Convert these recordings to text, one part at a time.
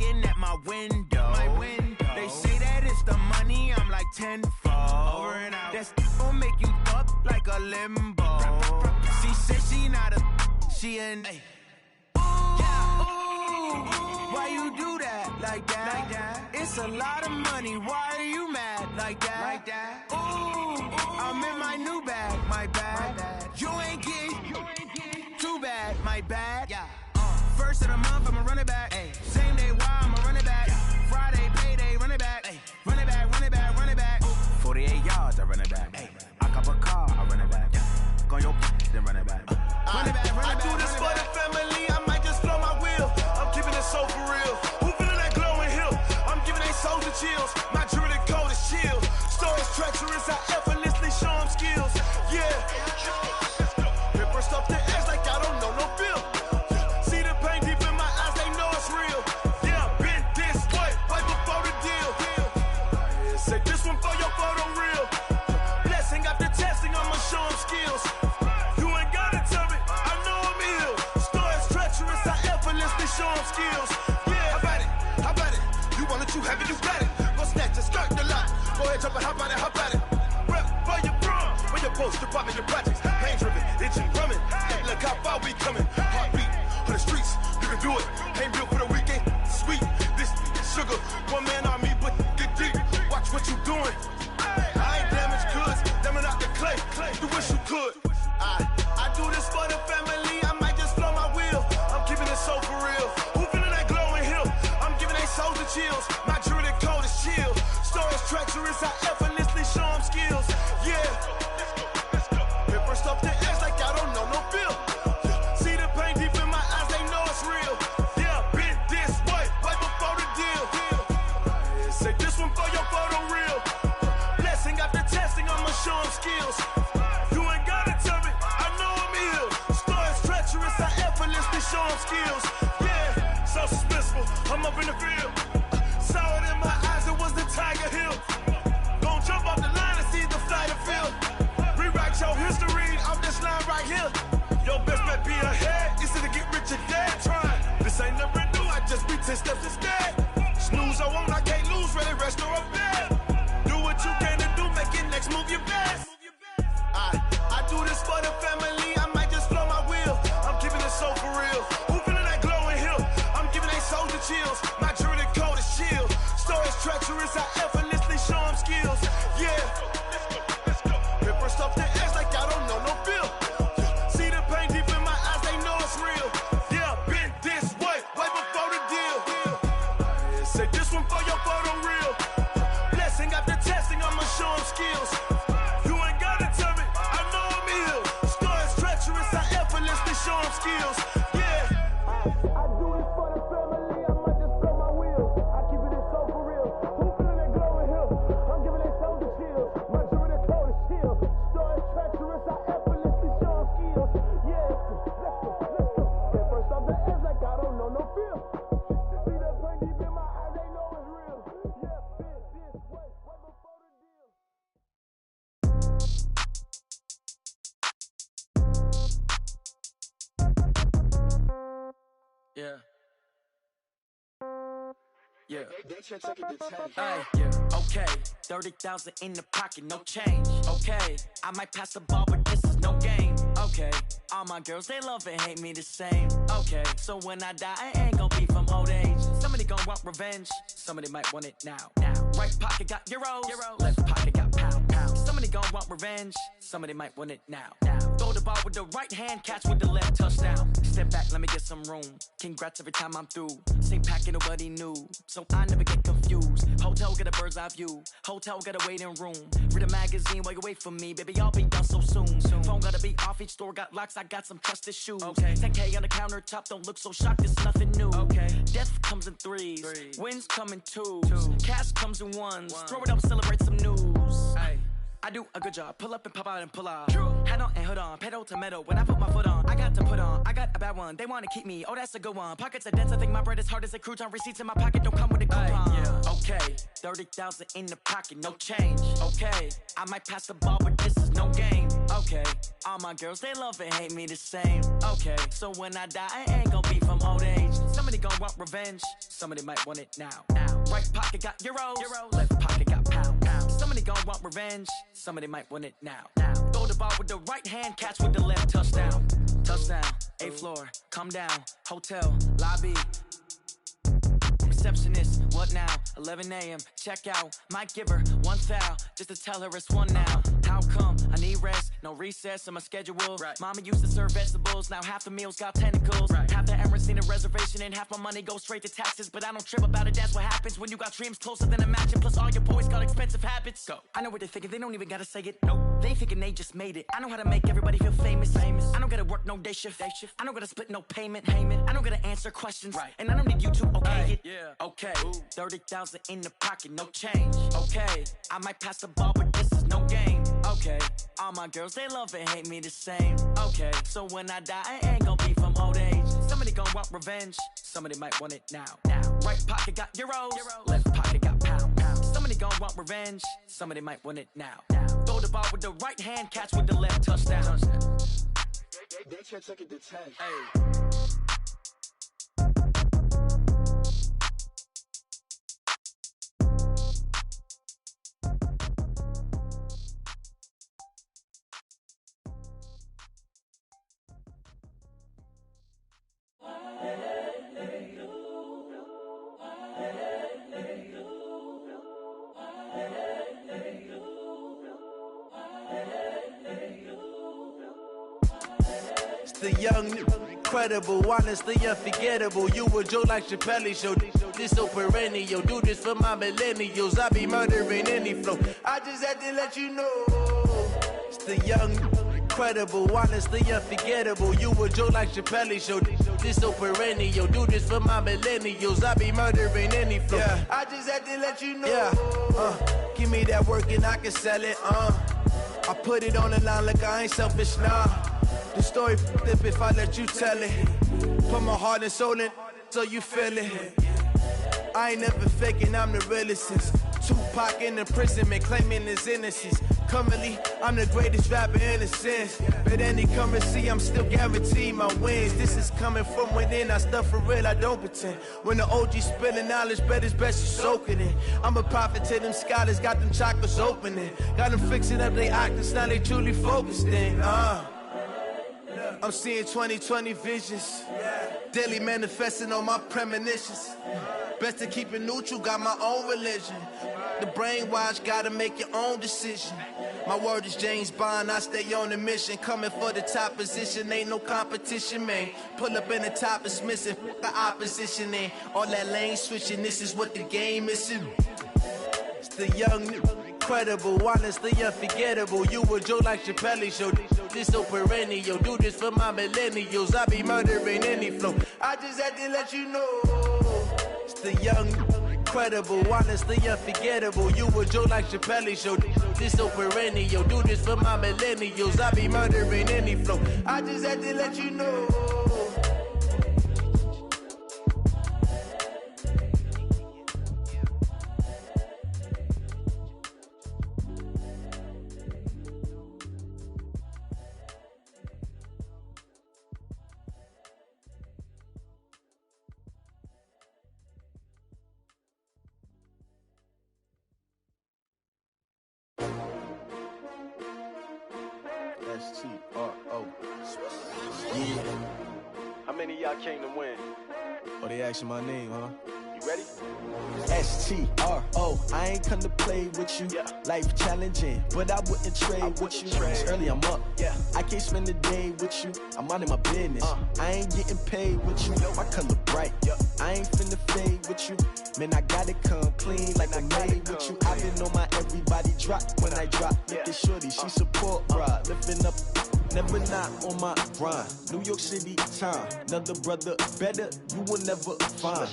looking at my window. They say that it's the money, I'm like tenfold. Over and out. That gon' make you up like a limbo. She said she not a, she an. Why you do that like that? It's a lot of money. Why are you mad like that? Ooh, I'm in my new bag, my bad. You ain't getting too bad, my bad. Yeah. First of the month, I'ma run it back. Same day, why I'ma run it back. Friday, payday, run it back. Run it back, run it back, run it back. 48 yards, I run it back. I cop a car, I run it back. Go on your then run it back. Run it back, run it back. I do this for the family. I might just blow my wheel. I'm keeping it so for real. Who feeling that glowing hill? I'm giving they souls the chills. My jewelry code is chill. Stories treacherous, I effortlessly show them skills. Yeah. Ripper stuff the edge like I don't know no feel. See the pain deep in my eyes, they know it's real. Yeah, been this way, right before the deal. Say this one for your photo real. Blessing after testing, I'ma show them skills. You ain't gotta tell me, I know I'm ill. Stories treacherous, I effortlessly show them skills. Yeah, how about it? You want it, you have it, you got it. Go snatch it, skirt the lot. Go ahead, jump it, how about it? Rep for your brum, for your post, department, your projects. Pain driven, itching, drumming. Look how far we coming. Heartbeat on the streets, you can do it. Ain't built for the weekend, sweet. This sugar, one man army, but get deep. Watch what you doing. I ain't damaged goods, damn out the clay. You wish you could. I do this for the family. I might just blow my wheel. I'm keeping it so for real. Who feeling that glowing hill? I'm giving they souls the chills. My jewelry code is chill. Stories treacherous, I effortlessly show them skills. Yeah. Ripper stuff the edge like I don't know no feel. See the pain deep in my eyes, they know it's real. Yeah, been this way, right before the deal. Say this one for your photo real. Blessing after testing, I'ma show them skills. You ain't gotta tell me, I know I'm ill. Stories treacherous, I effortlessly show them skills. Yeah, so suspenseful, I'm up in the field. Saw it in my eyes, it was the Tiger Hill. Gon' jump off the line and see the flight of field. Rewrite your history off this line right here. Your best bet be ahead, you see to get rich or dead. Trying, this ain't never new, I just be 10 steps instead. Snooze I won't, I can't lose, ready, rest or up bed. Do what you can to do, make it next move your best. I do this for the family, I might just blow my wheel. I'm keeping it so for real. Who feeling that glowing hill? I'm giving they souls the chills. My jewelry code is chill. Stories treacherous, I effortlessly show them skills. Yeah. Ripper stuff the edge like I don't know no feel. See the pain deep in my eyes, they know it's real. Yeah, been this way, right before the deal. Say this one for your photo real. Blessing after testing, I'ma show them skills. You ain't gotta tell me, I know I'm ill. Stories treacherous, I effortlessly show them skills. Yeah. I do this for the family, I might just blow my wheel. I keep it so for real. Who feeling that glowing hill? I'm giving they souls the chills. My jewelry code is chill. Stories treacherous, I effortlessly show them skills. Yeah, let's go. Get first off the edge like I don't know no feel. See that pain deep in my eyes, they know it's real. Yeah, been this way, right before the deal. Yeah. Yeah. Okay. 30,000 in the pocket, no change. Okay. I might pass the ball, but this is no game. Okay. All my girls, they love and hate me the same. Okay. So when I die, I ain't gon' be from old age. Somebody gon' want revenge. Somebody might want it now. Right pocket got euros. Left pocket got pound. Somebody gon' want revenge. Somebody might want it now. Throw the ball with the right hand, catch with the left, touchdown. Step back, let me get some room. Congrats every time I'm through. Same packet, nobody knew, so I never get confused. Hotel get a bird's eye view. Hotel got a waiting room. Read a magazine while you wait for me, baby. I'll be done so soon. Phone gotta be off. Each store got locks. I got some trusted shoes. Okay. 10K on the countertop. Don't look so shocked. It's nothing new. Okay. Death comes in threes. Wins come in twos. Cash comes in ones. Throw it up, celebrate some news. Ay. I do a good job, pull up and pop out and pull off. Head on and hood on, pedal to metal. When I put my foot on, I got to put on. I got a bad one, they wanna keep me. Oh, that's a good one. Pockets are dense, I think my bread is hard as a crouton. Receipts in my pocket don't come with a coupon. Okay, 30,000 in the pocket, no change. Okay, I might pass the ball, but this is no game. Okay, all my girls, they love and hate me the same. Okay, so when I die, I ain't gon' be from old age. Somebody Somebody gon' want revenge, somebody might want it now. Right pocket got euros, left pocket got pounds. Somebody gon' want revenge, somebody might want it now. Throw the ball with the right hand, catch with the left, touchdown. Touchdown, 8th floor, come down, hotel, lobby. Receptionist, what now? 11 a.m. check out. Might give her one foul just to tell her it's one now. How come? I need rest, no recess in my schedule. Right. Mama used to serve vegetables, now half the meals got tentacles. Right. Half the Emirates need a reservation and half my money goes straight to taxes. But I don't trip about it, that's what happens when you got dreams closer than a match. And plus all your boys got expensive habits. Go. I know what they're thinking, they don't even gotta say it. Nope. They thinking they just made it. I know how to make everybody feel famous. I don't gotta work no day shift. I don't gotta split no payment. I don't gotta answer questions. Right. And I don't need you to okay it. Yeah. Okay. 30,000 in the pocket, no change. Okay. I might pass the ball, but this is no game. Okay. All my girls, they love and hate me the same. Okay. So when I die, I ain't gon' be from old age. Somebody gon' want revenge. Somebody might want it now. Right pocket got euros. Left pocket got pounds. Somebody gon' want revenge. Somebody might want it now. Throw the ball with the right hand, catch with the left, touchdown. They can't take it to 10. Hey. The young, incredible, honestly unforgettable. You a joke like Chappelle show. This so perennial. Do this for my millennials. I be murdering any flow. I just had to let you know. It's the young, incredible, honestly unforgettable. You a joke like Chappelle show. This so perennial. Do this for my millennials. I be murdering any flow. Yeah. I just had to let you know. Yeah. Give me that work and I can sell it. I put it on the line like I ain't selfish, nah. The story flip if I let you tell it. Put my heart and soul in so you feel it. I ain't never faking, I'm the realest since Tupac in imprisonment, claiming his innocence. Currently, I'm the greatest rapper in a sense. But any currency, I'm still guaranteed my wins. This is coming from within, I stuff for real, I don't pretend. When the OG spilling knowledge, bet it's best you soak it in. I'm a prophet to them scholars, got them chakras opening. Got them fixing up their octaves, now they truly focused in. I'm seeing 2020 visions, daily manifesting on my premonitions. Best to keep it neutral, got my own religion. The brainwash, gotta make your own decision. My word is James Bond, I stay on a mission. Coming for the top position, ain't no competition, man. Pull up in the top, it's missing, the opposition in. All that lane switching, this is what the game is. It's the young, incredible, honestly unforgettable. You a joke like Chappelle show. This so perennial. Do this for my millennials. I be murdering any flow. I just had to let you know. It's the young, incredible, honestly unforgettable. You a joke like Chappelle show. This so perennial. Do this for my millennials. I be murdering any flow. I just had to let you know. S-T-R-O. Yeah. How many of y'all came to win? Oh, they asking my name, huh? You ready? S-T-R-O. I ain't come to play with you. Yeah. Life challenging, but I wouldn't trade with you. It's early, I'm up. Yeah. I can't spend the day with you. I'm minding my business. I ain't getting paid with you. My color bright. Yeah. I ain't finna fade with you. Man, I gotta come clean like I'm made with you. I've been on my everybody drop when I drop. Look at shorty, she support ride. Lifting up, never not on my grind. New York City time. Another brother better, you will never find.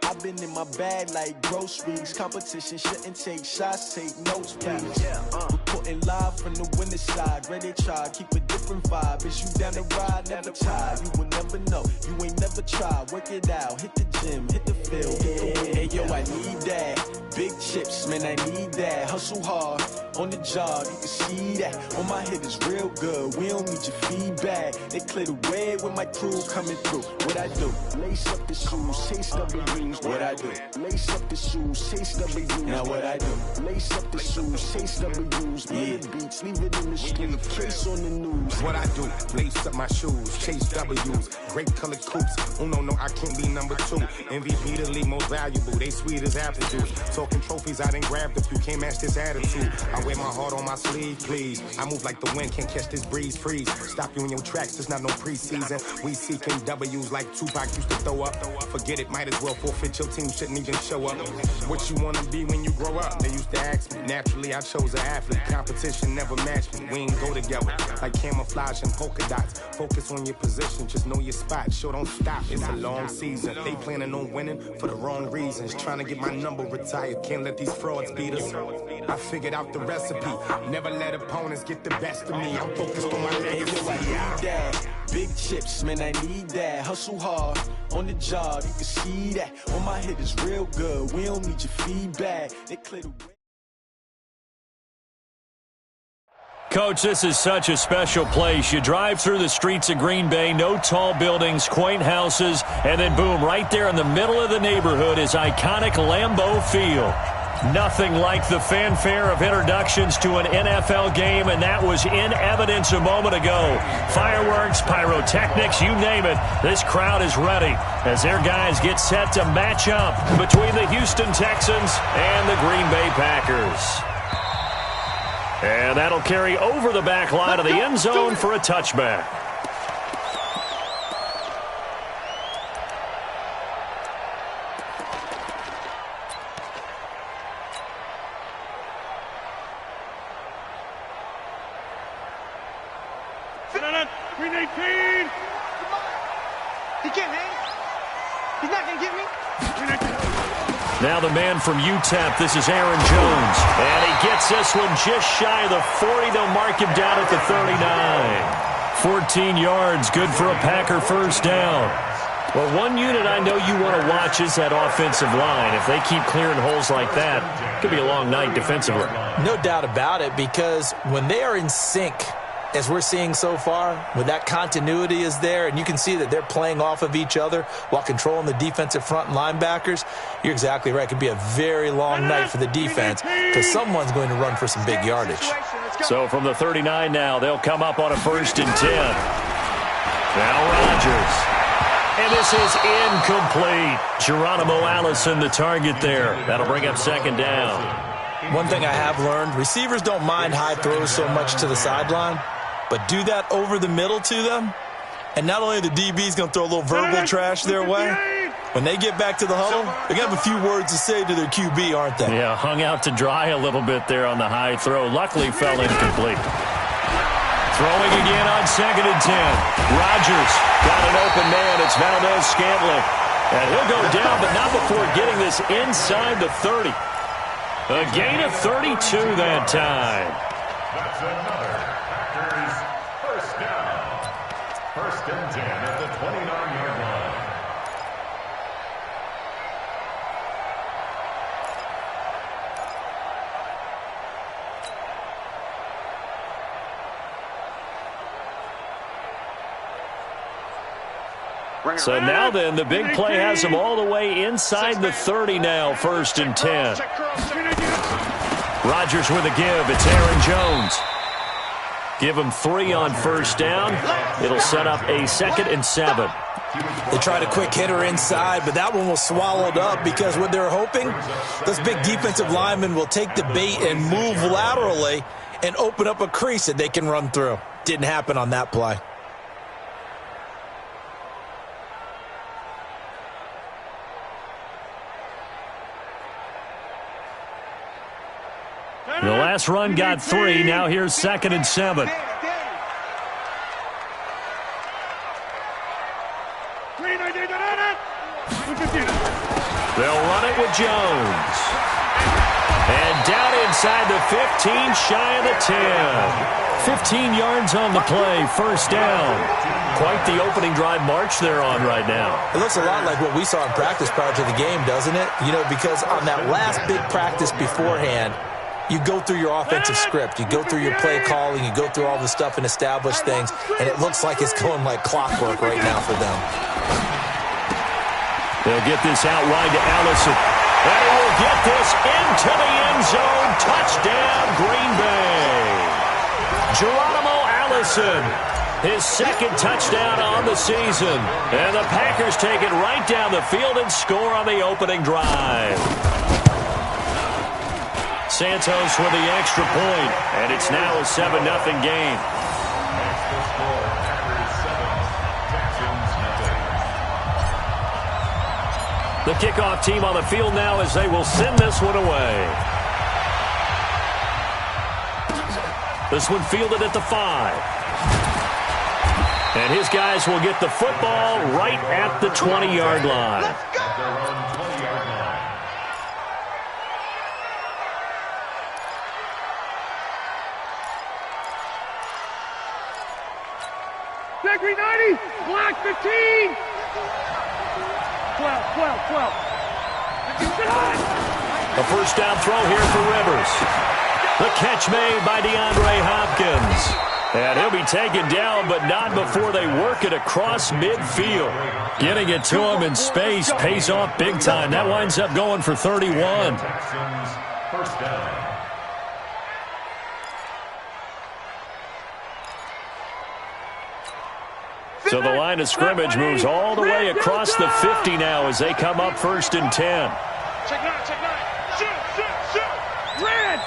I've been in my bag like groceries. Competition shouldn't take shots, take notes, please. Reporting live from the winning side. Ready to try, keep a different vibe. Is you down the ride, never tired. You will never know, you ain't never tried. Work it out, hit the gym, hit the field, hit the win. Hey yo, I need that. Big chips, man, I need that. Hustle hard on the job, you can see that. On my head is real good, we don't need your feedback. They clear the way with my crew coming through. What I do? Lace up the shoes, chase W's. What I do? Lace up the shoes, chase W's. Now what I do? Lace up the shoes, chase W's. Yeah. Beats, leave it in the street, case on the news. What I do? Lace up my shoes, chase W's. Great colored coops. Oh no, I can't be number 2. MVP the league most valuable. They sweet as apple juice. Talking trophies, I didn't grab the few. Can't match this attitude. I wear my heart on my sleeve, please. I move like the wind, can't catch this breeze, freeze. Stop you in your tracks, there's not no preseason. We seeking W's like Tupac used to throw up. Forget it, might as well forfeit. Your team shouldn't even show up. What you wanna be when you grow up? They used to ask me. Naturally, I chose an athlete. Competition never matched me. We ain't go together like camouflage and polka dots. Focus on your position, just know your spot. Sure, don't stop. It's a long season. They planning on winning for the wrong reasons. Trying to get my number retired. Can't let these frauds beat us. I figured out the recipe. Never let opponents get the best of me. I'm focused on my legacy. Big chips, man, I need that. Hustle hard on the job, you can see that. On my head is real good, we don't need your feedback. They clear the way. Coach, this is such a special place. You drive through the streets of Green Bay, no tall buildings, quaint houses, and then boom, right there in the middle of the neighborhood is iconic Lambeau Field. Nothing like the fanfare of introductions to an NFL game, and that was in evidence a moment ago. Fireworks, pyrotechnics, you name it. This crowd is ready as their guys get set to match up between the Houston Texans and the Green Bay Packers. And that'll carry over the back line of the end zone for a touchback. Now the man from UTEP, this is Aaron Jones. And he gets this one just shy of the 40. They'll mark him down at the 39. 14 yards, good for a Packer first down. Well, one unit I know you want to watch is that offensive line. If they keep clearing holes like that, it could be a long night defensively. No doubt about it, because when they are in sync, as we're seeing so far, when that continuity is there, and you can see that they're playing off of each other while controlling the defensive front and linebackers, you're exactly right. It could be a very long night for the defense because someone's going to run for some big yardage. So from the 39 now, they'll come up on a 1st and 10. Now Rodgers. And this is incomplete. Geronimo Allison, the target there. That'll bring up 2nd down. One thing I have learned, receivers don't mind high throws so much to the sideline, but do that over the middle to them, and not only are the DBs going to throw a little verbal trash their way, when they get back to the huddle, they're going to have a few words to say to their QB, aren't they? Yeah, hung out to dry a little bit there on the high throw. Luckily fell incomplete. Throwing again on 2nd and 10. Rodgers got an open man. It's Valdez-Scantling. And he'll go down, but not before getting this inside the 30. A gain of 32 that time. That's another Packers first down. 1st and 10 at the 29-yard line. So now then, the big play has them all the way inside the 30 now, 1st and 10. Rodgers with a give. It's Aaron Jones. Give him 3 on 1st down. It'll set up a 2nd and 7. They tried a quick hitter inside, but that one was swallowed up because what they're hoping, those big defensive linemen will take the bait and move laterally and open up a crease that they can run through. Didn't happen on that play. The last run got 3. Now here's 2nd and 7. They'll run it with Jones. And down inside the 15, shy of the 10. 15 yards on the play, 1st down. Quite the opening drive march they're on right now. It looks a lot like what we saw in practice prior to the game, doesn't it? You know, because on that last big practice beforehand, you go through your offensive script. You go through your play calling. You go through all the stuff and establish things, and it looks like it's going like clockwork right now for them. They'll get this out wide to Allison. And he will get this into the end zone. Touchdown, Green Bay. Geronimo Allison, his second touchdown on the season. And the Packers take it right down the field and score on the opening drive. Santos with the extra point, and it's now a 7-0 game. The kickoff team on the field now as they will send this one away. This one fielded at the 5. And his guys will get the football right at the 20-yard line. Let's go! At their own 20-yard line. Bakery 90, block 15. 12. A first down throw here for Rivers. The catch made by DeAndre Hopkins. And he'll be taken down, but not before they work it across midfield. Getting it to him in space pays off big time. That winds up going for 31. Texans, first down. So the line of scrimmage moves all the way across the 50 now as they come up 1st and 10. Check 9. Shoot. Red.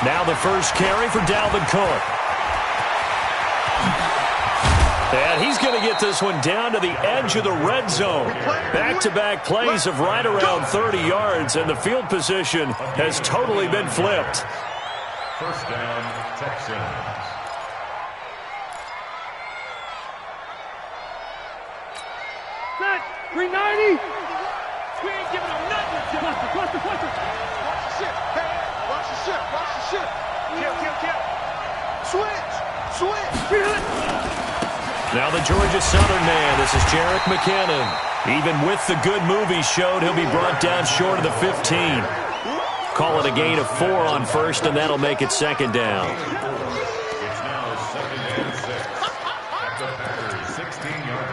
Now the first carry for Dalvin Cook. And he's going to get this one down to the edge of the red zone. Back-to-back plays of right around 30 yards, and the field position has totally been flipped. First down, Texans. Set. 390. We ain't giving them nothing. Cluster. Watch the ship. Kill. Switch. Now the Georgia Southern man. This is Jerick McKinnon. Even with the good move he showed, he'll be brought down short of the 15. Call it a gain of 4 on first, and that'll make it 2nd down. It's now 2nd and 6 at the Packers' 16-yard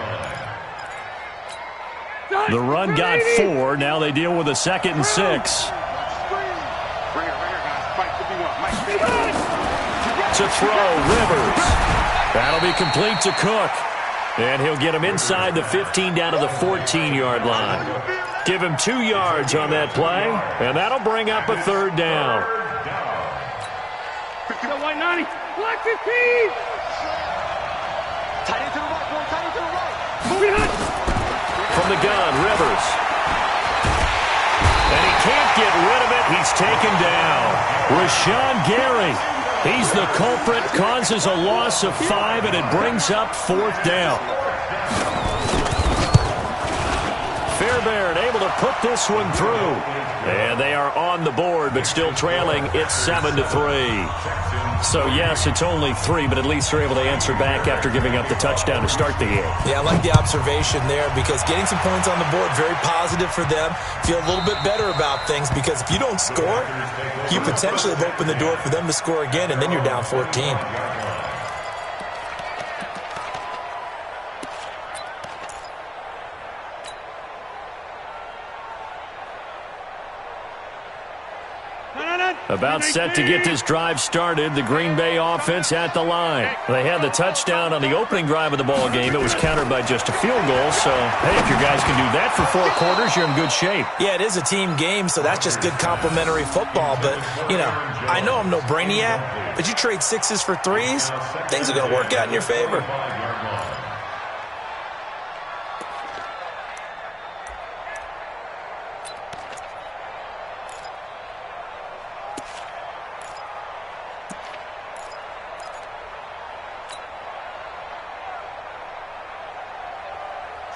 line. The run got 4. Now they deal with a 2nd and 6. To throw, Rivers. That'll be complete to Cook. And he'll get him inside the 15 down to the 14-yard line. Give him 2 yards on that play, and that'll bring up a 3rd down. White 90. Black 15. Tight end to the right. From the gun, Rivers. And he can't get rid of it. He's taken down. Rashawn Gary. He's the culprit, causes a loss of 5, and it brings up 4th down. Fairbairn able to put this one through. And they are on the board, but still trailing. It's 7-3. So, yes, it's only 3, but at least they're able to answer back after giving up the touchdown to start the game. Yeah, I like the observation there because getting some points on the board, very positive for them. Feel a little bit better about things because if you don't score, you potentially have opened the door for them to score again, and then you're down 14. About set to get this drive started, the Green Bay offense at the line. They had the touchdown on the opening drive of the ball game. It was countered by just a field goal. So, hey, if your guys can do that for 4 quarters, you're in good shape. Yeah, it is a team game, so that's just good complimentary football. But, you know, I know I'm no brainiac, but you trade 6s for 3s, things are going to work out in your favor.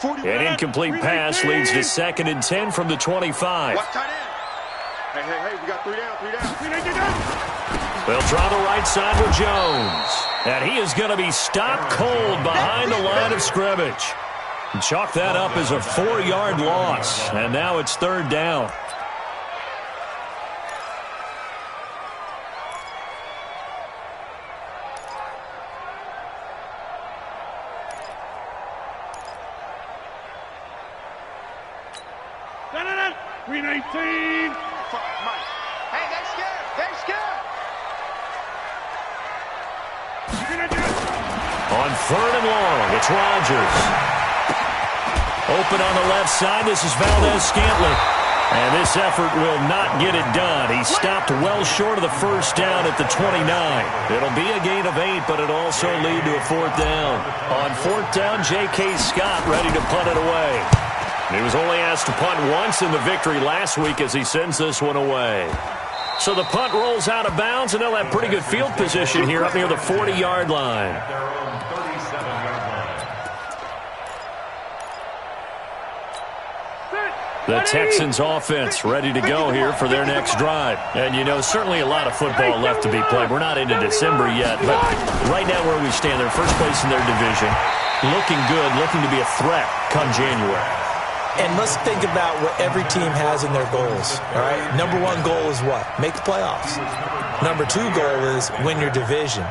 An incomplete pass leads to 2nd and 10 from the 25. Watch tight end. Hey, we got 3 down. They'll try the right side with Jones. And he is going to be stopped cold behind the line of scrimmage. Chalk that up as a 4-yard loss. And now it's 3rd down. Green 18. Hey, they're scared. They're scared. On 3rd and long, it's Rodgers. Open on the left side, this is Valdez-Scantling. And this effort will not get it done. He stopped well short of the first down at the 29. It'll be a gain of 8, but it'll also lead to a 4th down. On 4th down, J.K. Scott ready to punt it away. He was only asked to punt once in the victory last week as he sends this one away. So the punt rolls out of bounds, and they'll have pretty good field position here up near the 40-yard line. The Texans offense ready to go here for their next drive. And, you know, certainly a lot of football left to be played. We're not into December yet, but right now where we stand, they're first place in their division. Looking good, looking to be a threat come January. And let's think about what every team has in their goals, all right? Number 1 goal is what? Make the playoffs. Number 2 goal is win your division.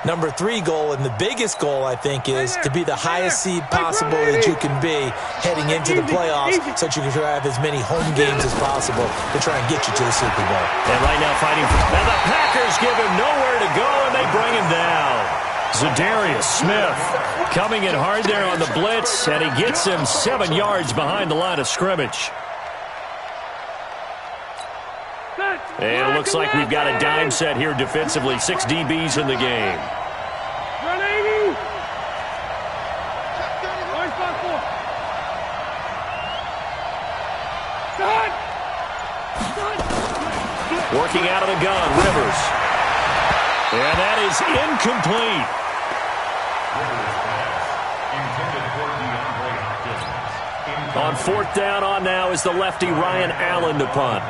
Number 3 goal, and the biggest goal, I think, is to be the highest seed possible that you can be heading into the playoffs so that you can have as many home games as possible to try and get you to the Super Bowl. And right now fighting for... Now the Packers give him nowhere to go, and they bring him down. Zadarius Smith coming in hard there on the blitz, and he gets him 7 yards behind the line of scrimmage. And it looks like we've got a dime set here defensively. 6 DBs in the game. Working out of the gun, Rivers. And that is incomplete. On 4th down on now is the lefty Ryan Allen to punt.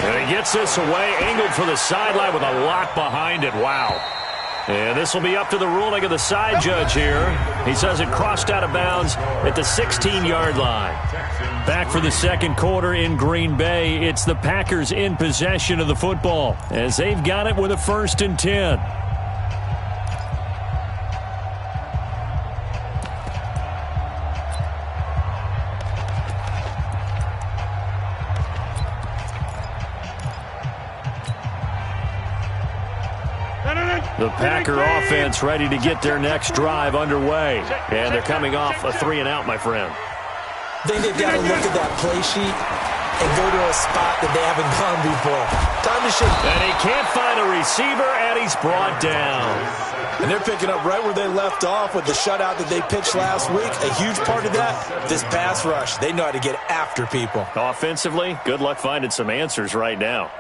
And he gets this away, angled for the sideline with a lot behind it. Wow. And this will be up to the ruling of the side judge here. He says it crossed out of bounds at the 16-yard line. Back for the second quarter in Green Bay. It's the Packers in possession of the football as they've got it with a 1st and 10. The Packer offense ready to get their next drive underway. And they're coming off a 3-and-out, my friend. I think they've got to look at that play sheet and go to a spot that they haven't gone before. Time to shake. And he can't find a receiver, and he's brought down. And they're picking up right where they left off with the shutout that they pitched last week. A huge part of that, this pass rush. They know how to get after people. Offensively, good luck finding some answers right now.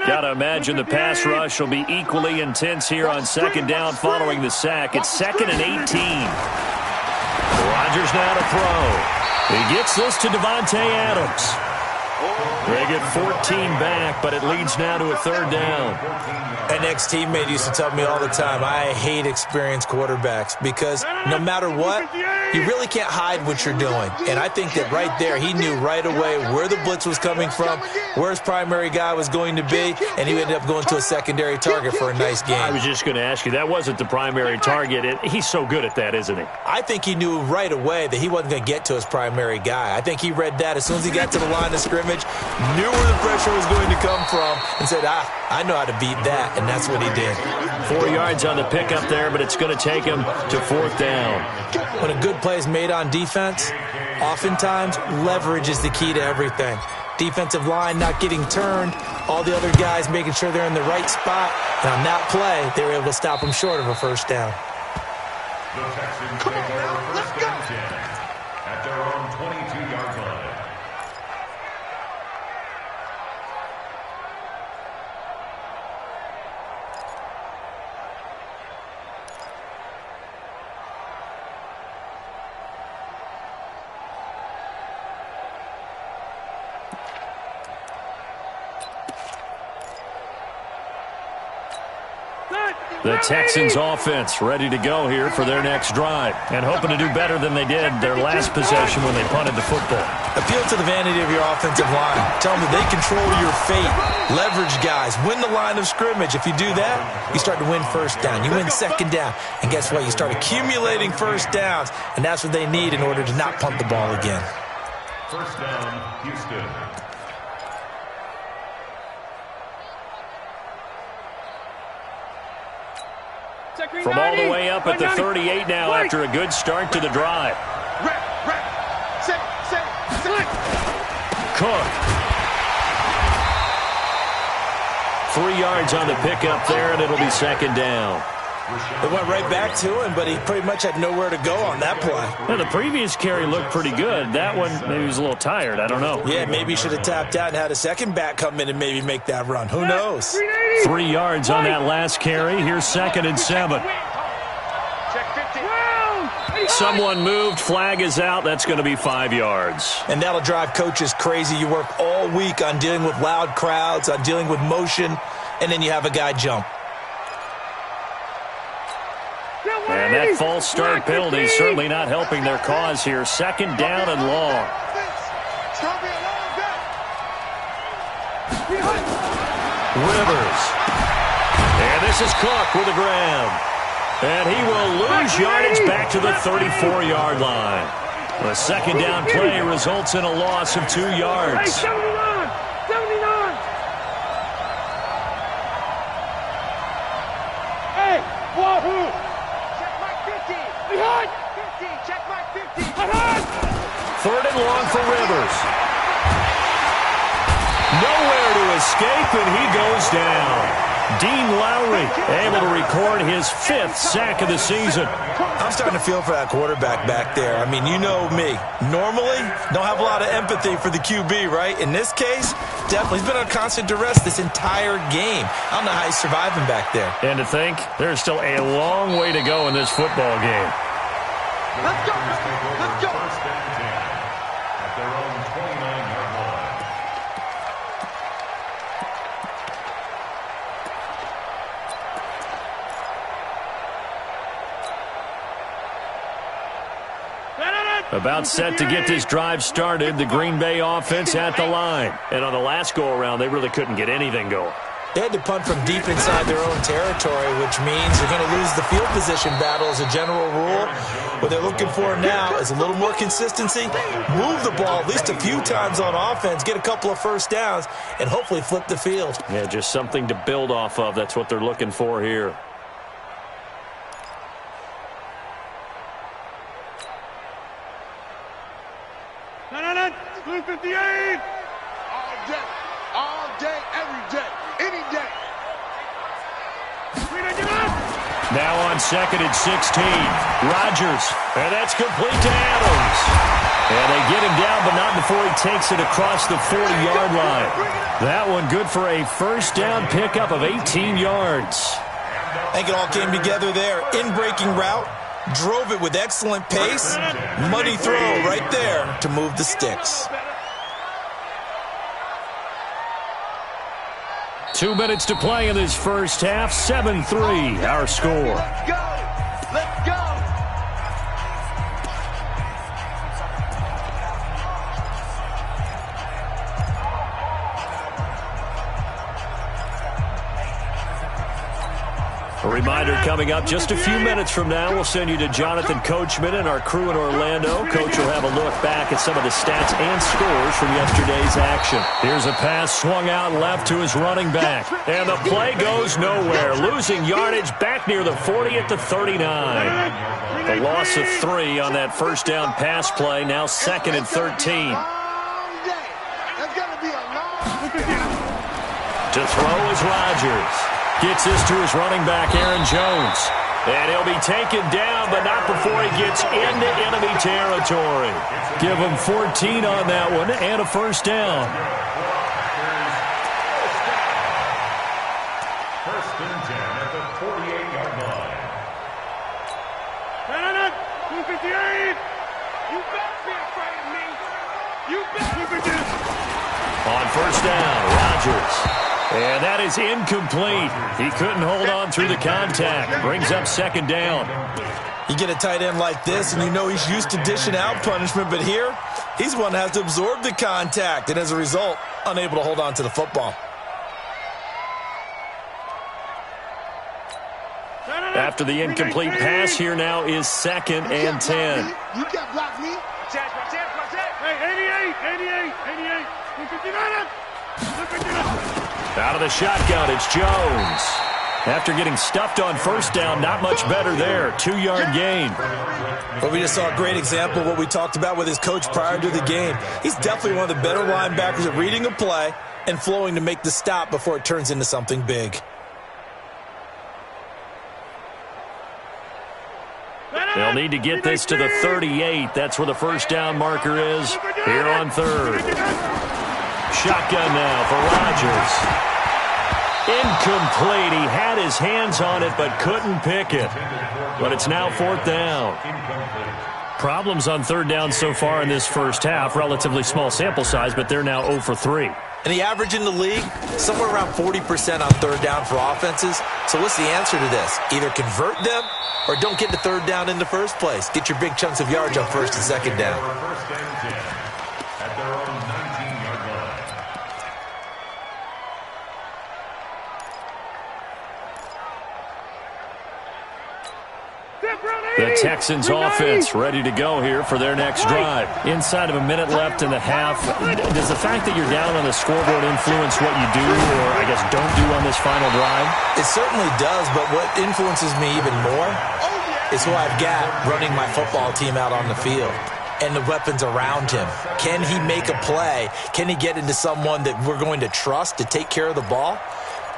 Got to imagine the pass rush will be equally intense here on 2nd down following the sack. It's 2nd and 18. Rodgers now to throw. He gets this to Devontae Adams. They get 14 back, but it leads now to a 3rd down. An ex-teammate used to tell me all the time, I hate experienced quarterbacks because no matter what, you really can't hide what you're doing. And I think that right there, he knew right away where the blitz was coming from, where his primary guy was going to be, and he ended up going to a secondary target for a nice game. I was just going to ask you, that wasn't the primary target. He's so good at that, isn't he? I think he knew right away that he wasn't going to get to his primary guy. I think he read that as soon as he got to the line of scrimmage, knew where the pressure was going to come from, and said, I know how to beat that, and that's what he did. 4 yards on the pickup there, but it's going to take him to 4th down. When a good play is made on defense, oftentimes leverage is the key to everything. Defensive line not getting turned, all the other guys making sure they're in the right spot, and on that play, they were able to stop them short of a 1st down. Come on now, let's go! At their own 22-yard line. The Texans offense ready to go here for their next drive and hoping to do better than they did their last possession when they punted the football. Appeal to the vanity of your offensive line. Tell them that they control your fate. Leverage guys. Win the line of scrimmage. If you do that, you start to win first down. You win second down. And guess what? You start accumulating first downs, and that's what they need in order to not punt the ball again. First down, Houston. From all the way up at the 38 now after a good start to the drive. Cook. 3 yards on the pickup there, and it'll be second down. They went right back to him, but he pretty much had nowhere to go on that play. Well, the previous carry looked pretty good. That one, maybe he was a little tired. I don't know. Yeah, maybe he should have tapped out and had a second back come in and maybe make that run. Who knows? 3 yards on that last carry. Here's 2nd and 7. Someone moved. Flag is out. That's going to be 5 yards. And that'll drive coaches crazy. You work all week on dealing with loud crowds, on dealing with motion, and then you have a guy jump. And that false start penalty certainly not helping their cause here. 2nd down and long. Rivers. And this is Cook with a grab. And he will lose yardage back to the 34-yard line. The 2nd down play results in a loss of 2 yards. 79! Hey, wahoo! Check my 50! Behind! 50! Check my 50! Behind! 3rd and long for Rivers. Nowhere to escape, and he goes down. Dean Lowry able to record his 5th sack of the season. I'm starting to feel for that quarterback back there. I mean, you know me. Normally, don't have a lot of empathy for the QB, right? In this case, definitely. He's been on constant duress this entire game. I don't know how he's surviving back there. And to think, there's still a long way to go in this football game. Let's go! Let's go! First and 10 at their own 29-yard line. About set to get this drive started, the Green Bay offense at the line. And on the last go-around, they really couldn't get anything going. They had to punt from deep inside their own territory, which means they're going to lose the field position battle as a general rule. What they're looking for now is a little more consistency, move the ball at least a few times on offense, get a couple of first downs, and hopefully flip the field. Yeah, just something to build off of. That's what they're looking for here. Blue 58! All day, every day, any day. Now on 2nd and 16, Rodgers, and that's complete to Adams. And they get him down, but not before he takes it across the 40-yard line. That one good for a first down pickup of 18 yards. I think it all came together there. In-breaking route, drove it with excellent pace. Money throw right there to move the sticks. 2 minutes to play in this first half. 7-3, our score. Let's go! Let's go! A reminder coming up just a few minutes from now. We'll send you to Jonathan Coachman and our crew in Orlando. Coach will have a look back at some of the stats and scores from yesterday's action. Here's a pass swung out left to his running back. And the play goes nowhere. Losing yardage back near the 40 at the 39. The loss of 3 on that first down pass play. Now 2nd and 13. To throw is Rodgers. Gets this to his running back, Aaron Jones. And he'll be taken down, but not before he gets into enemy territory. Give him 14 on that one and a first down. First and 10 at the 48-yard line. 258! You better be afraid of me! You better be. On first down, Rodgers. And that is incomplete. He couldn't hold on through the contact. Brings up second down. You get a tight end like this, and you know he's used to dishing out punishment, but here, he's one that has to absorb the contact, and as a result, unable to hold on to the football. After the incomplete pass, here now is 2nd and 10. You can't block me. Hey, 88. Out of the shotgun, it's Jones. After getting stuffed on first down, not much better there. 2-yard gain. Well, we just saw a great example of what we talked about with his coach prior to the game. He's definitely one of the better linebackers at reading a play and flowing to make the stop before it turns into something big. They'll need to get this to the 38. That's where the first down marker is here on 3rd. Shotgun now for Rodgers. Incomplete. He had his hands on it but couldn't pick it. But it's now 4th down. Problems on 3rd down so far in this first half. Relatively small sample size, but they're now 0 for 3. And the average in the league, somewhere around 40% on 3rd down for offenses. So what's the answer to this? Either convert them or don't get to 3rd down in the first place. Get your big chunks of yards on 1st and 2nd down. At their own 19-yard line. The Texans offense ready to go here for their next drive. Inside of a minute left in the half, does the fact that you're down on the scoreboard influence what you do or, I guess, don't do on this final drive? It certainly does, but what influences me even more is who I've got running my football team out on the field and the weapons around him. Can he make a play? Can he get into someone that we're going to trust to take care of the ball?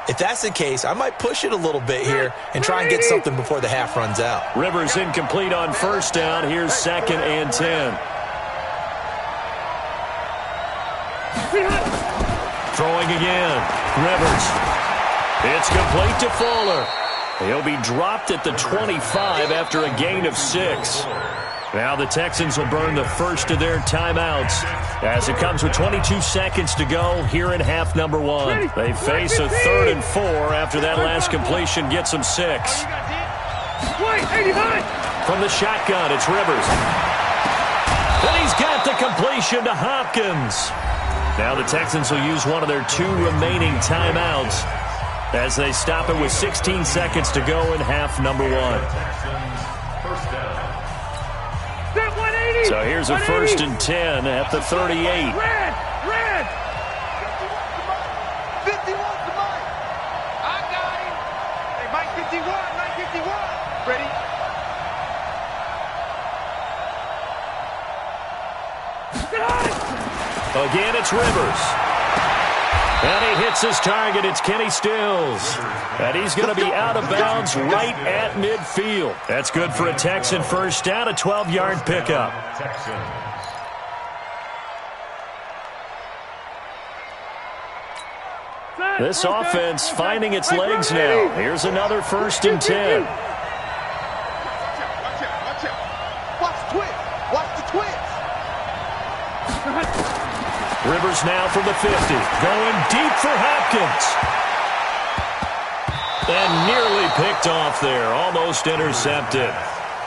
If that's the case, I might push it a little bit here and try and get something before the half runs out. Rivers incomplete on 1st down. Here's 2nd and 10. Throwing again. Rivers. It's complete to Fuller. He'll be dropped at the 25 after a gain of 6. Now the Texans will burn the first of their timeouts as it comes with 22 seconds to go here in half number 1. They face a 3rd and 4 after that last completion gets them 6. From the shotgun, it's Rivers. And he's got the completion to Hopkins. Now the Texans will use one of their 2 remaining timeouts as they stop it with 16 seconds to go in half number 1. First down. So here's a 1st and 10 at the 38. Red! 51 to Mike. I got him. Hey, Mike 51. Ready? Again, it's Rivers. And he hits his target. It's Kenny Stills. And he's going to be out of bounds right at midfield. That's good for a Texan first down, a 12-yard pickup. This offense finding its legs now. Here's another 1st and 10. Watch the twist. Rivers now from the 50. Going deep for Hopkins. And nearly picked off there. Almost intercepted.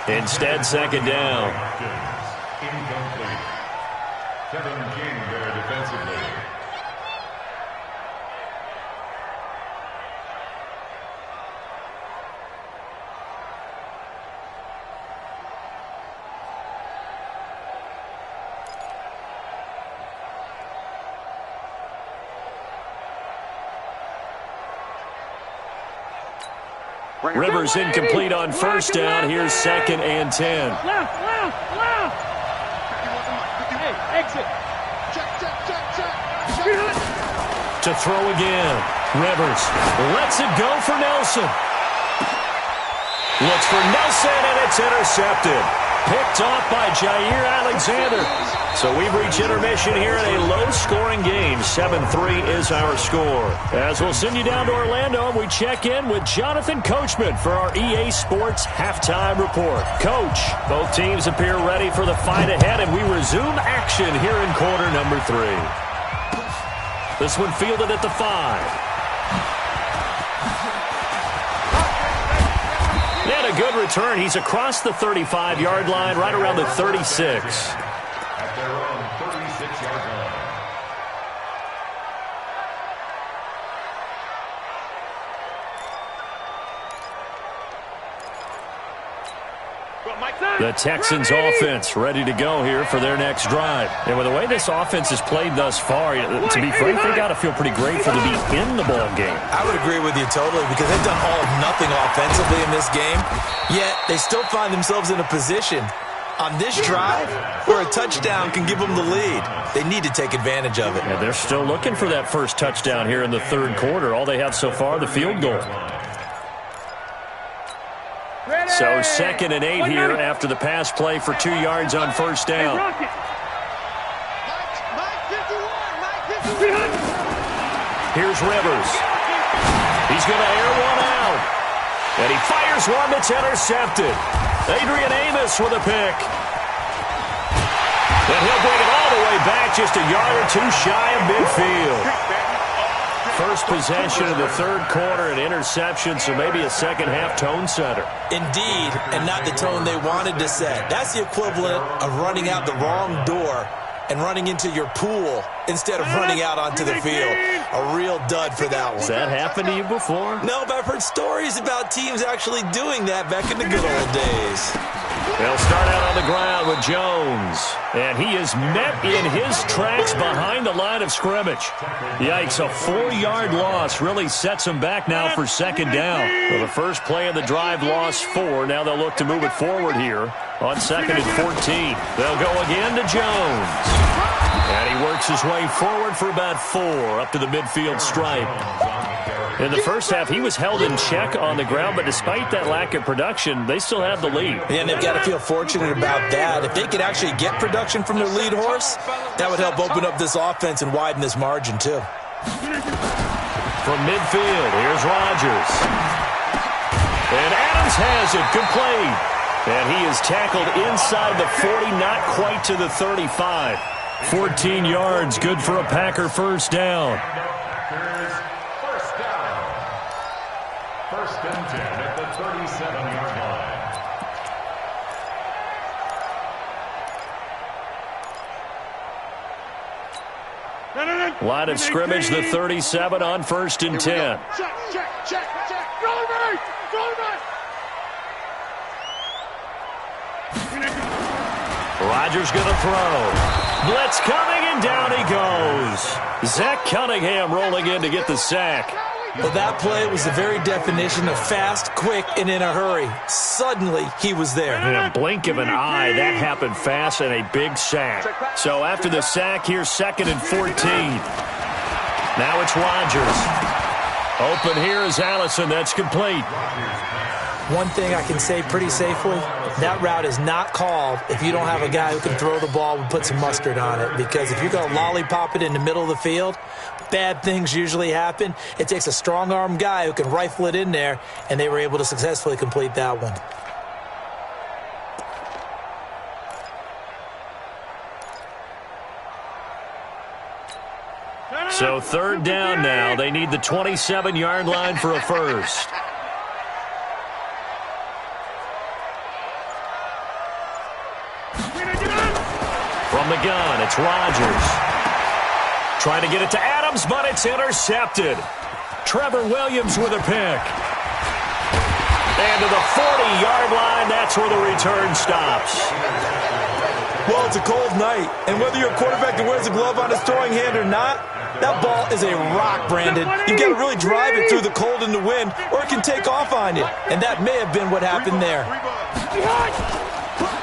Instead, 2nd down. Incomplete. Kevin King there defensively. Rivers incomplete on 1st down. Here's 2nd and 10. Left. Hey, exit. Check. To throw again. Rivers lets it go for Nelson. Looks for Nelson, and it's intercepted. Picked off by Jair Alexander. So we've reached intermission here in a low-scoring game. 7-3 is our score. As we'll send you down to Orlando, we check in with Jonathan Coachman for our EA Sports Halftime Report. Coach, both teams appear ready for the fight ahead, and we resume action here in quarter number 3. This one fielded at the 5. good return. He's across the 35-yard line, right around the 36. At their own 36-yard line. The Texans offense ready to go here for their next drive. And with the way this offense has played thus far, to be frank, they got to feel pretty grateful to be in the ball game. I would agree with you totally because they've done all of nothing offensively in this game, yet they still find themselves in a position on this drive where a touchdown can give them the lead. They need to take advantage of it. And they're still looking for that first touchdown here in the third quarter. All they have so far, the field goal. So 2nd and 8 here after the pass play for 2 yards on first down. Here's Rivers. He's going to air one out. And he fires one that's intercepted. Adrian Amos with a pick. And he'll bring it all the way back just a yard or two shy of midfield. First possession of the third quarter, an interception, so maybe a second-half tone setter. Indeed, and not the tone they wanted to set. That's the equivalent of running out the wrong door and running into your pool instead of running out onto the field. A real dud for that one. Has that happened to you before? No, but I've heard stories about teams actually doing that back in the good old days. They'll start out on the ground with Jones. And he is met in his tracks behind the line of scrimmage. Yikes, a 4-yard loss really sets him back now for second down. Well, the first play of the drive lost 4. Now they'll look to move it forward here on 2nd and 14. They'll go again to Jones. And he works his way forward for about 4 up to the midfield stripe. In the first half, he was held in check on the ground, but despite that lack of production, they still have the lead. And they've got to feel fortunate about that. If they could actually get production from their lead horse, that would help open up this offense and widen this margin, too. From midfield, here's Rodgers. And Adams has it, complete. And he is tackled inside the 40, not quite to the 35. 14 yards, good for a Packer first down. First and 10 at the 37-yard line. Line of scrimmage, the 37 on 1st and 10. Check. Throw it. Rodgers going to throw. Blitz coming, and down he goes. Zach Cunningham rolling in to get the sack. Well, that play was the very definition of fast, quick, and in a hurry. Suddenly, he was there. In a blink of an eye, that happened fast and a big sack. So after the sack, here's 2nd and 14. Now it's Rodgers. Open here is Allison. That's complete. One thing I can say pretty safely, that route is not called if you don't have a guy who can throw the ball and put some mustard on it. Because if you're going to lollipop it in the middle of the field, bad things usually happen. It takes a strong-arm guy who can rifle it in there, and they were able to successfully complete that one. So 3rd down now. They need the 27-yard line for a first. From the gun, it's Rodgers. Trying to get it to Adams, but it's intercepted. Trevor Williams with a pick. And to the 40-yard line, that's where the return stops. Well, it's a cold night, and whether you're a quarterback that wears a glove on his throwing hand or not, that ball is a rock, Brandon. You've got to really drive it through the cold and the wind, or it can take off on you. And that may have been what happened there.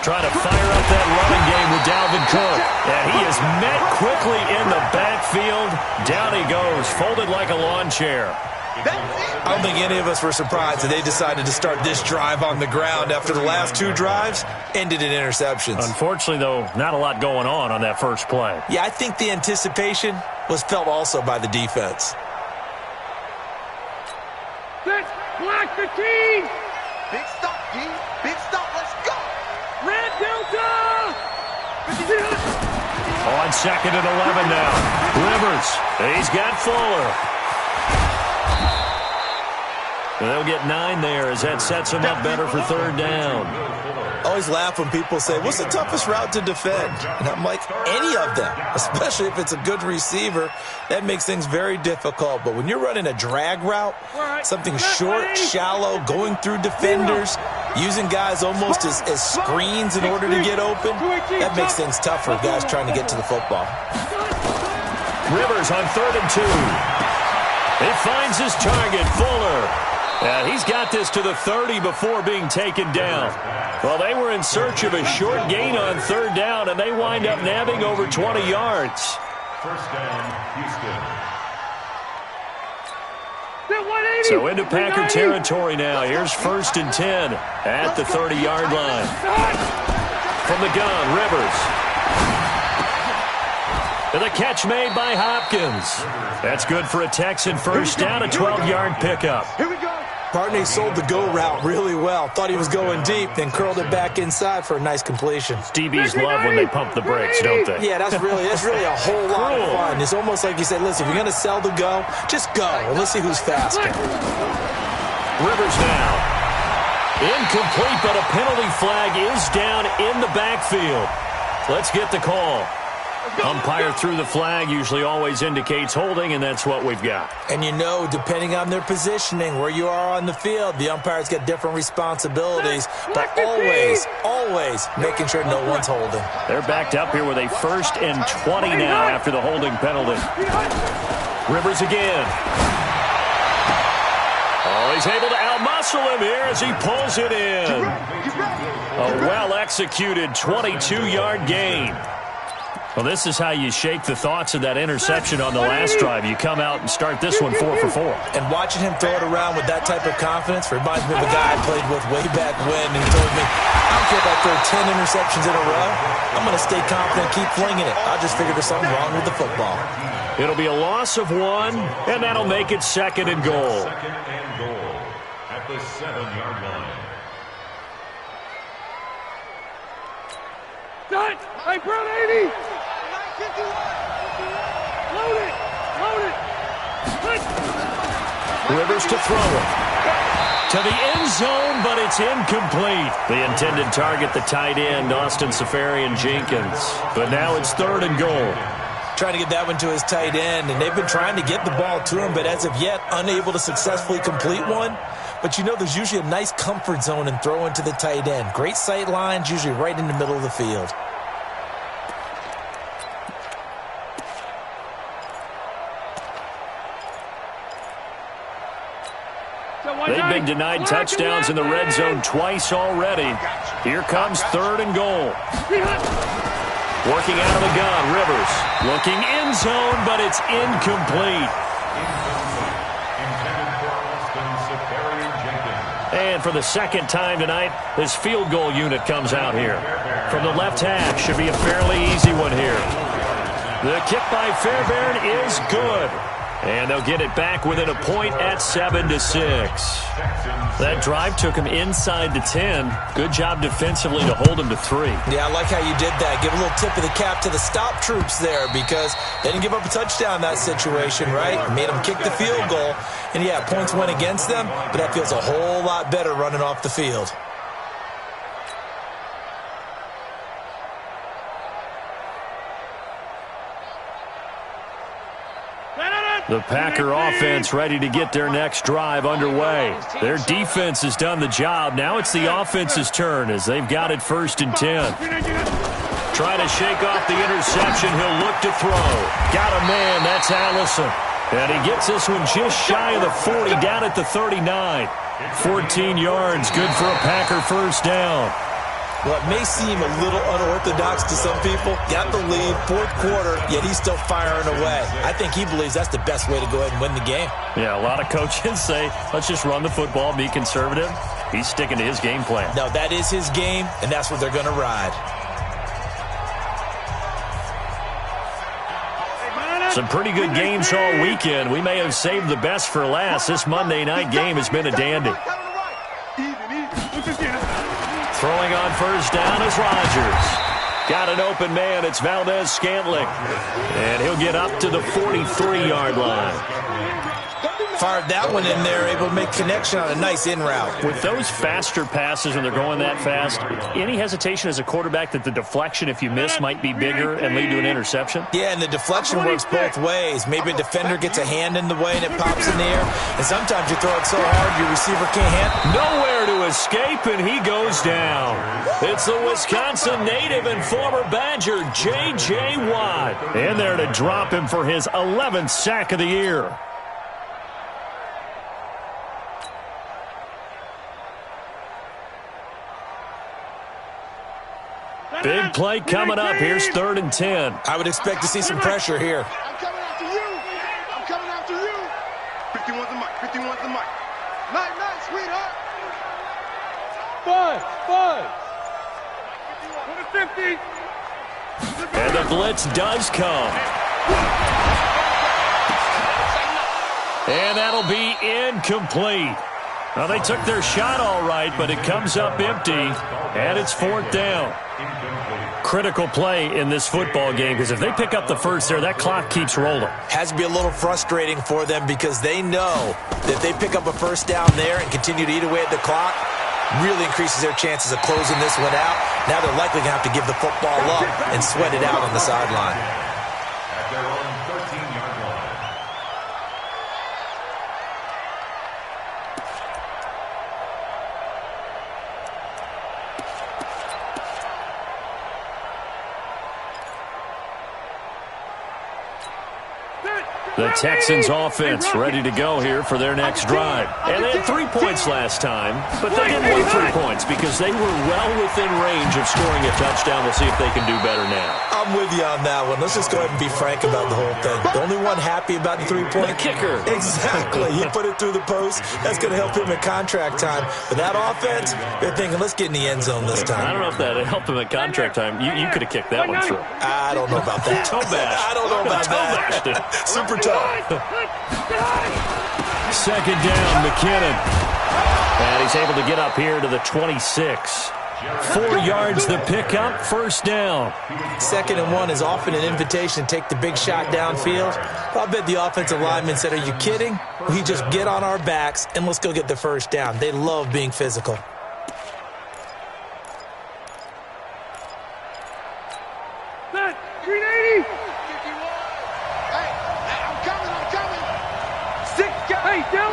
Trying to fire up that running game with Dalvin Cook. And he is met quickly in the backfield. Down he goes, folded like a lawn chair. I don't think any of us were surprised that they decided to start this drive on the ground after the last 2 drives ended in interceptions. Unfortunately, though, not a lot going on that first play. Yeah, I think the anticipation was felt also by the defense. Let's block the team. Big stop, D. Big stop. Let's go. Red Delta. On 2nd and 11 now. Rivers. He's got Fuller. They'll get 9 there as that sets them up better for third down. I always laugh when people say, what's the toughest route to defend? And I'm like, any of them, especially if it's a good receiver. That makes things very difficult. But when you're running a drag route, something short, shallow, going through defenders, using guys almost as screens in order to get open, that makes things tough for guys trying to get to the football. Rivers on 3rd and 2. He finds his target, Fuller. And he's got this to the 30 before being taken down. Well, they were in search of a short gain on 3rd down, and they wind up nabbing over 20 yards. First down, Houston. So into Packer territory now. Here's 1st and 10 at the 30-yard line. From the gun, Rivers. And the catch made by Hopkins. That's good for a Texan first down, a 12-yard pickup. Here we go. Partney sold the go route really well. Thought he was going deep, then curled it back inside for a nice completion. DBs love when they pump the brakes, don't they? Yeah, that's really a whole lot of fun. It's almost like you say, listen, if you're going to sell the go, just go. And let's see who's faster. Rivers now. Incomplete, but a penalty flag is down in the backfield. Let's get the call. Umpire threw the flag, usually always indicates holding, and that's what we've got. And you know, depending on their positioning, where you are on the field, the umpire's got different responsibilities, but always making sure no one's holding. They're backed up here with a 1st and 20 now after the holding penalty. Rivers again. Oh, he's able to outmuscle him here as he pulls it in. A well-executed 22-yard gain. Well, this is how you shake the thoughts of that interception on the last drive. You come out and start this one 4 for 4. And watching him throw it around with that type of confidence reminds me of a guy I played with way back when, and he told me, I don't care if I throw 10 interceptions in a row. I'm going to stay confident, keep flinging it. I just figured there's something wrong with the football. It'll be a loss of 1, and that'll make it 2nd and goal. 2nd and goal at the 7-yard line. Done. Hey, bro, 80. Load it. Rivers to throw it. To the end zone, but it's incomplete. The intended target, the tight end, Austin Safarian-Jenkins. But now it's 3rd and goal. Trying to get that one to his tight end, and they've been trying to get the ball to him, but as of yet, unable to successfully complete one. But you know, there's usually a nice comfort zone in throwing to the tight end. Great sight lines, usually right in the middle of the field. They've been denied touchdowns in the red zone twice already. Here comes 3rd and goal. Working out of the gun, Rivers. Looking end zone, but it's incomplete. And for the 2nd time tonight, this field goal unit comes out here. From the left hash, should be a fairly easy one here. The kick by Fairbairn is good. And they'll get it back within a point at 7-6. That drive took him inside the 10. Good job defensively to hold him to 3. Yeah, I like how you did that. Give a little tip of the cap to the stop troops there because they didn't give up a touchdown in that situation, right? Made them kick the field goal. And, yeah, points went against them, but that feels a whole lot better running off the field. The Packer offense ready to get their next drive underway. Their defense has done the job. Now it's the offense's turn as they've got it 1st and 10. Trying to shake off the interception. He'll look to throw. Got a man. That's Allison. And he gets this one just shy of the 40, down at the 39. 14 yards. Good for a Packer first down. Well, it may seem a little unorthodox to some people. Got the lead, 4th quarter, yet he's still firing away. I think he believes that's the best way to go ahead and win the game. Yeah, a lot of coaches say, let's just run the football, be conservative. He's sticking to his game plan. No, that is his game, and that's what they're going to ride. Some pretty good games all weekend. We may have saved the best for last. This Monday night game has been a dandy. Throwing on first down is Rodgers. Got an open man. It's Valdez-Scantling. And he'll get up to the 43-yard line. Fired that one in there, able to make connection on a nice in route. With those faster passes when they're going that fast, any hesitation as a quarterback that the deflection, if you miss, might be bigger and lead to an interception? Yeah, and the deflection works both ways. Maybe a defender gets a hand in the way and it pops in the air. And sometimes you throw it so hard your receiver can't handle. Nowhere to escape, and he goes down. It's the Wisconsin native and former Badger, J.J. Watt. In there to drop him for his 11th sack of the year. Big play coming up. Here's 3rd and 10. I would expect to see some pressure here. I'm coming after you. I'm coming after you. 51's the mic. 51's the mic. Night, sweetheart. 5. 50. And the blitz does come. And that'll be incomplete. Well, they took their shot all right, but it comes up empty, and it's 4th down. Critical play in this football game, because if they pick up the first there, that clock keeps rolling. Has to be a little frustrating for them because they know that they pick up a first down there and continue to eat away at the clock, really increases their chances of closing this one out. Now they're likely going to have to give the football up and sweat it out on the sideline. At their own 13-yard line. The Texans offense ready to go here for their next drive. And they had 3 points last time, but they didn't win 3 points because they were well within range of scoring a touchdown. We'll see if they can do better now. I'm with you on that one. Let's just go ahead and be frank about the whole thing. The only one happy about the 3-point. The kicker. Exactly. He put it through the post. That's going to help him in contract time. But that offense, they're thinking, let's get in the end zone this time. I don't know if that helped him at contract time. You could have kicked that one through. I don't know about that. I don't know about that. Super tough. 2nd down, McKinnon. And he's able to get up here to the 26. 4 yards the pickup, 1st down. 2nd and 1 is often an invitation to take the big shot downfield. I'll bet the offensive lineman said, are you kidding? We just get on our backs and let's go get the 1st down. They love being physical. Set. 380. Hey, I'm coming. 6 guys. Hey, down.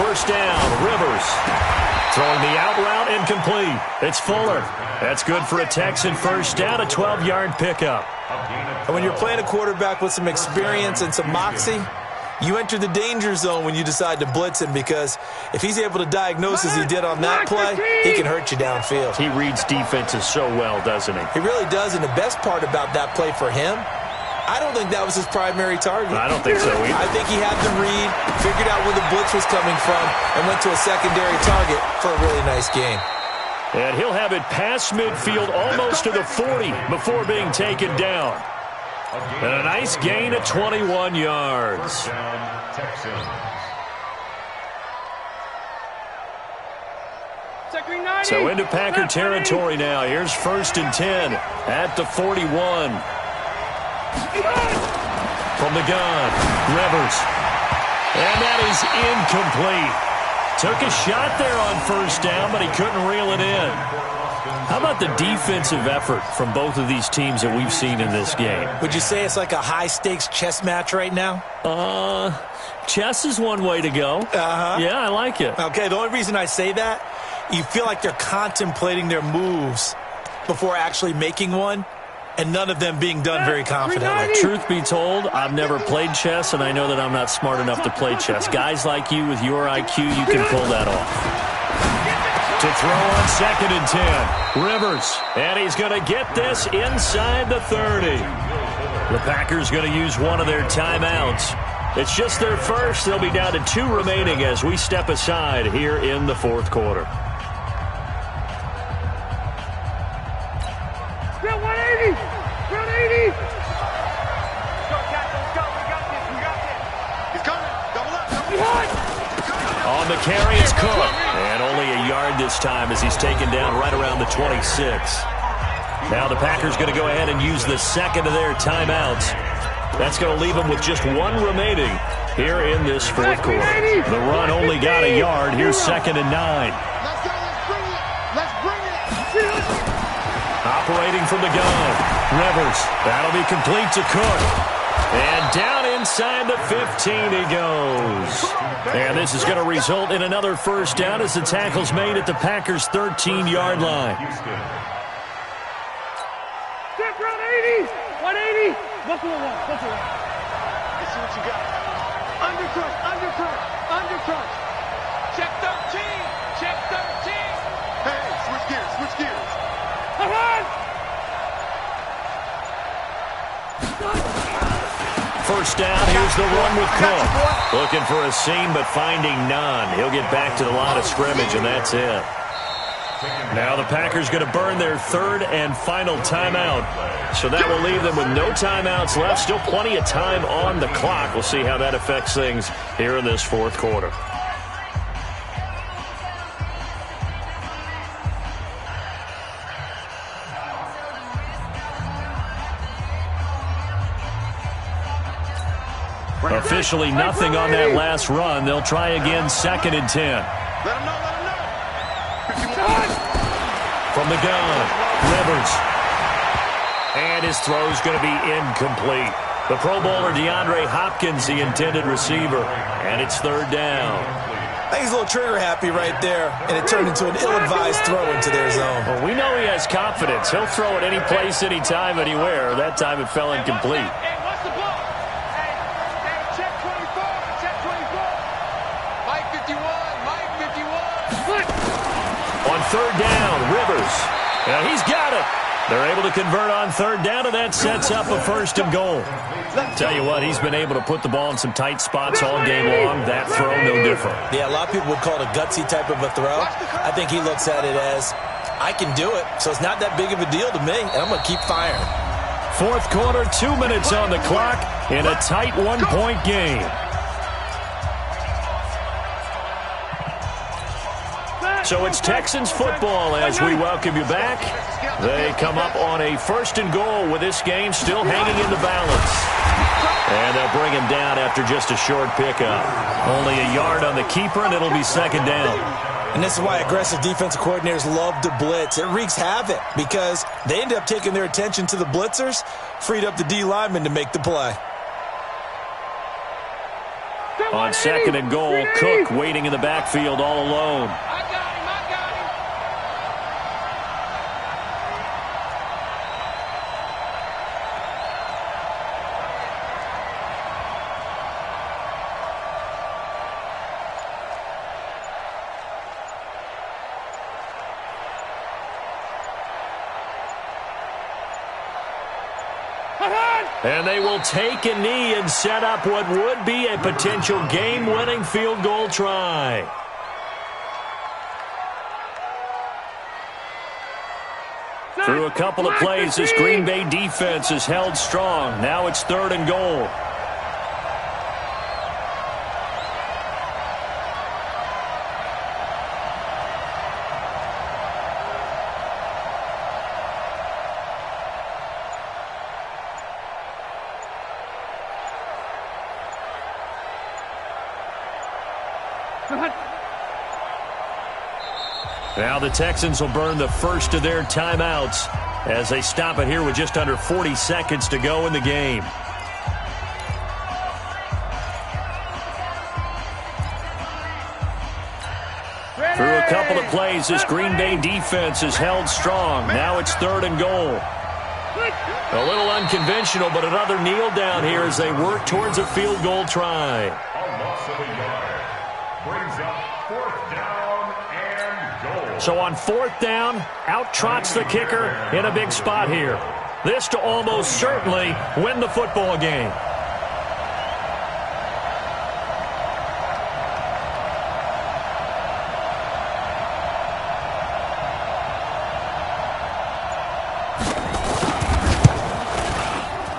1st down, Rivers. Throwing the out route, incomplete. It's Fuller. That's good for a Texan 1st down, a 12-yard pickup. And when you're playing a quarterback with some experience and some moxie, you enter the danger zone when you decide to blitz him, because if he's able to diagnose as he did on that play, he can hurt you downfield. He reads defenses so well, doesn't he? He really does, and the best part about that play for him, I don't think that was his primary target. I don't think so either. I think he had the read, figured out where the blitz was coming from, and went to a secondary target for a really nice gain. And he'll have it past midfield, almost to the 40, before being taken down. And a nice gain of 21 yards. So into Packer territory now. Here's 1st and 10 at the 41. From the gun, Rivers. And that is incomplete. Took a shot there on 1st down, but he couldn't reel it in. How about the defensive effort from both of these teams that we've seen in this game? Would you say it's like a high-stakes chess match right now? Chess is one way to go. Yeah, I like it. Okay, the only reason I say that, you feel like they're contemplating their moves before actually making one, and none of them being done very confidently. Truth be told, I've never played chess, and I know that I'm not smart enough to play chess. Guys like you with your IQ, you can pull that off. To throw on 2nd and 10. Rivers, and he's going to get this inside the 30. The Packers going to use one of their timeouts. It's just their first. They'll be down to 2 remaining as we step aside here in the 4th quarter. 180. 180. He's coming. Double up. On the carry is Cook. And only a yard yard this time as he's taken down right around the 26. Now the Packers going to go ahead and use the second of their timeouts. That's going to leave them with just one remaining here in this fourth quarter. The run only got a yard. Here's 2nd and 9. Let's go. Let's bring it. Operating from the gun. Rivers. That'll be complete to Cook. And down inside the 15 he goes. And this is going to result in another first down as the tackle's made at the Packers' 13-yard line. 180. Buckle it up. Let's see what you got. Undercrunch. Check 13. Hey, switch gears. Come on. First down, here's the run with Cook. Looking for a seam, but finding none. He'll get back to the line of scrimmage, and that's it. Now the Packers going to burn their third and final timeout. So that will leave them with no timeouts left. Still plenty of time on the clock. We'll see how that affects things here in this fourth quarter. Officially nothing on that last run. They'll try again, 2nd and 10. Let him know. From the gun, Rivers. And his throw's going to be incomplete. The Pro Bowler DeAndre Hopkins, the intended receiver. And it's 3rd down. I think he's a little trigger happy right there, and it turned into an ill-advised throw into their zone. Well, we know he has confidence. He'll throw it any place, anytime, anywhere. That time it fell incomplete. Hey, what's the blow? Hey, check 24. Mike 51. On 3rd down, Rivers. Now he's got it. They're able to convert on 3rd down, and that sets up a 1st and goal. Tell you what, he's been able to put the ball in some tight spots all game long. That throw, no different. Yeah, a lot of people would call it a gutsy type of a throw. I think he looks at it as, I can do it, so it's not that big of a deal to me, and I'm going to keep firing. Fourth quarter, 2 minutes on the clock in a tight one-point game. So it's Texans football as we welcome you back. They come up on a 1st and goal with this game still hanging in the balance. And they'll bring him down after just a short pickup. Only a yard on the keeper, and it'll be 2nd down. And this is why aggressive defensive coordinators love to blitz. It wreaks havoc because they end up taking their attention to the blitzers, freed up the D lineman to make the play. On 2nd and goal, Cook waiting in the backfield all alone. And they will take a knee and set up what would be a potential game-winning field goal try. Through a couple of plays, this Green Bay defense is held strong. Now it's 3rd and goal. Now the Texans will burn the first of their timeouts as they stop it here with just under 40 seconds to go in the game. Through a couple of plays, this Green Bay defense is held strong. Now it's 3rd and goal. A little unconventional, but another kneel down here as they work towards a field goal try. A loss of a yard brings up 4th down and goal. So on 4th down, out trots the kicker in a big spot here. This to almost certainly win the football game.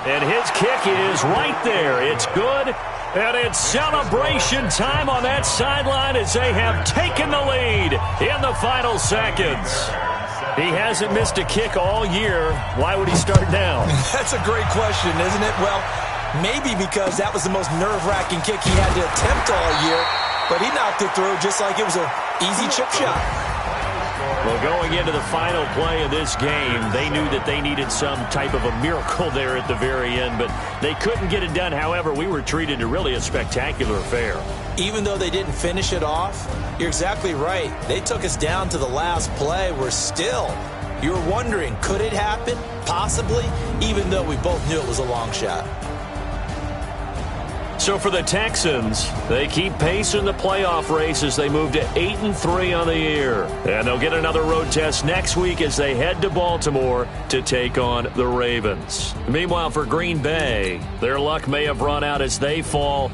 And his kick is right there. It's good, And it's celebration time on that sideline as they have taken the lead in the final seconds. He hasn't missed a kick all year. Why would he start now? That's a great question, isn't it? Well, maybe because that was the most nerve-wracking kick he had to attempt all year, but he knocked it through just like it was an easy chip shot. Well, going into the final play of this game, they knew that they needed some type of a miracle there at the very end, but they couldn't get it done. However, we were treated to really a spectacular affair. Even though they didn't finish it off, you're exactly right. They took us down to the last play. We're still, you're wondering, could it happen? Possibly, even though we both knew it was a long shot. So for the Texans, they keep pace in the playoff race as they move to 8-3 on the year. And they'll get another road test next week as they head to Baltimore to take on the Ravens. Meanwhile, for Green Bay, their luck may have run out as they fall